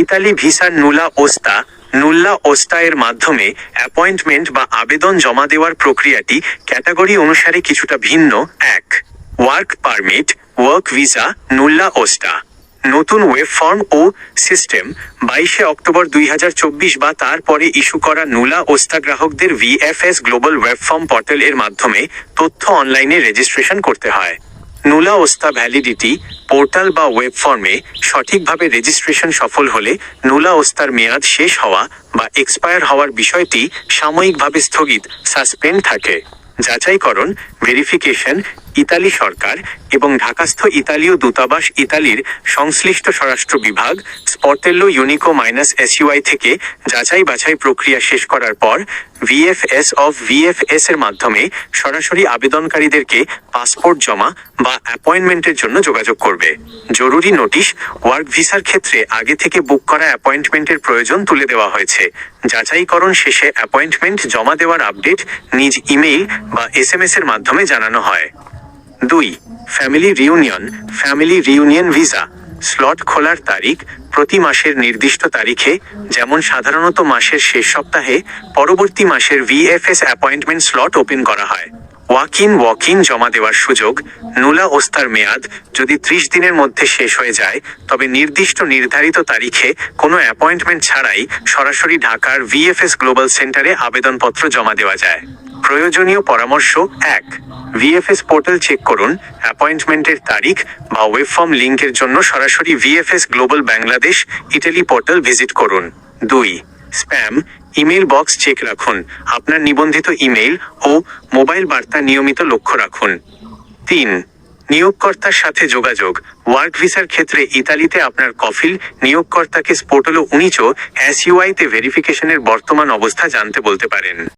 Italy ভিসার নুল্লা ওস্তা এর মাধ্যমে অ্যাপয়েন্টমেন্ট বা আবেদন জমা দেওয়ার প্রক্রিয়াটি ক্যাটাগরি অনুসারে কিছুটা ভিন্ন। 1. Work permit work visa nulla osta. নতুন ওয়েব ফর্ম ও সিস্টেম 22 অক্টোবর 2024 বা তারপরে ইস্যু করা নুলা ওস্তা গ্রাহকদের VFS global web form portal এর মাধ্যমে তথ্য অনলাইনে রেজিস্ট্রেশন করতে হয়। নুলা ওস্তা ভ্যালিডিটি পোর্টাল বা ওয়েব ফর্মে সঠিকভাবে রেজিস্ট্রেশন সফল হলে নুলা ওস্তার মেয়াদ শেষ হওয়া বা এক্সপায়ার হওয়ার বিষয়টি সাময়িকভাবে স্থগিত সাসপেন্ড থাকে। যাচাইকরণ ভেরিফিকেশন ইতালি সরকার এবং ঢাকাস্থ ইতালীয় দূতাবাস ইতালির সংশ্লিষ্ট স্বরাষ্ট্র বিভাগ স্পর্টেল্লো ইউনিকো -SUI থেকে যাচাই বাছাই প্রক্রিয়া শেষ করার পর ভিএফএস এর মাধ্যমে সরাসরি আবেদনকারীদেরকে পাসপোর্ট জমা বা অ্যাপয়েন্টমেন্টের জন্য যোগাযোগ করবে। জরুরি নোটিশ ওয়ার্ক ভিসার ক্ষেত্রে আগে থেকে বুক করা অ্যাপয়েন্টমেন্টের প্রয়োজন তুলে দেওয়া হয়েছে। যাচাইকরণ শেষে অ্যাপয়েন্টমেন্ট জমা দেওয়ার আপডেট নিজ ইমেইল বা SMS এর মাধ্যমে জানানো হয়। 2. ফ্যামিলি রিউনিয়ন ভিসা স্লট খোলার তারিখ প্রতি মাসের নির্দিষ্ট তারিখে, যেমন সাধারণত মাসের শেষ সপ্তাহে, পরবর্তী মাসের ভিএফএস অ্যাপয়েন্টমেন্ট স্লট ওপেন করা হয়। ওয়াক ইন জমা দেওয়ার সুযোগ নুলা ওস্তার মেয়াদ যদি 30 দিনের মধ্যে শেষ হয়ে যায়, তবে নির্ধারিত তারিখে কোনো অ্যাপয়েন্টমেন্ট ছাড়াই সরাসরি ঢাকার ভিএফএস গ্লোবাল সেন্টারে আবেদনপত্র জমা দেওয়া যায়। প্রয়োজনীয় পরামর্শ 1. ভিএফএস পোর্টাল চেক করুন। অ্যাপয়েন্টমেন্টের তারিখ বা ওয়েব ফর্ম লিঙ্কের জন্য সরাসরি VFS global Bangladesh Italy portal visit করুন। 2. স্প্যাম ইমেল বক্স চেক রাখুন। আপনার নিবন্ধিত ইমেল ও মোবাইল বার্তা নিয়মিত লক্ষ্য রাখুন। 3. নিয়োগকর্তার সাথে যোগাযোগ ওয়ার্ক ভিসার ক্ষেত্রে ইতালিতে আপনার কফিল নিয়োগকর্তাকে স্পর্টেল্লো ইউনিকো SUI তে ভেরিফিকেশনের বর্তমান অবস্থা জানতে বলতে পারেন।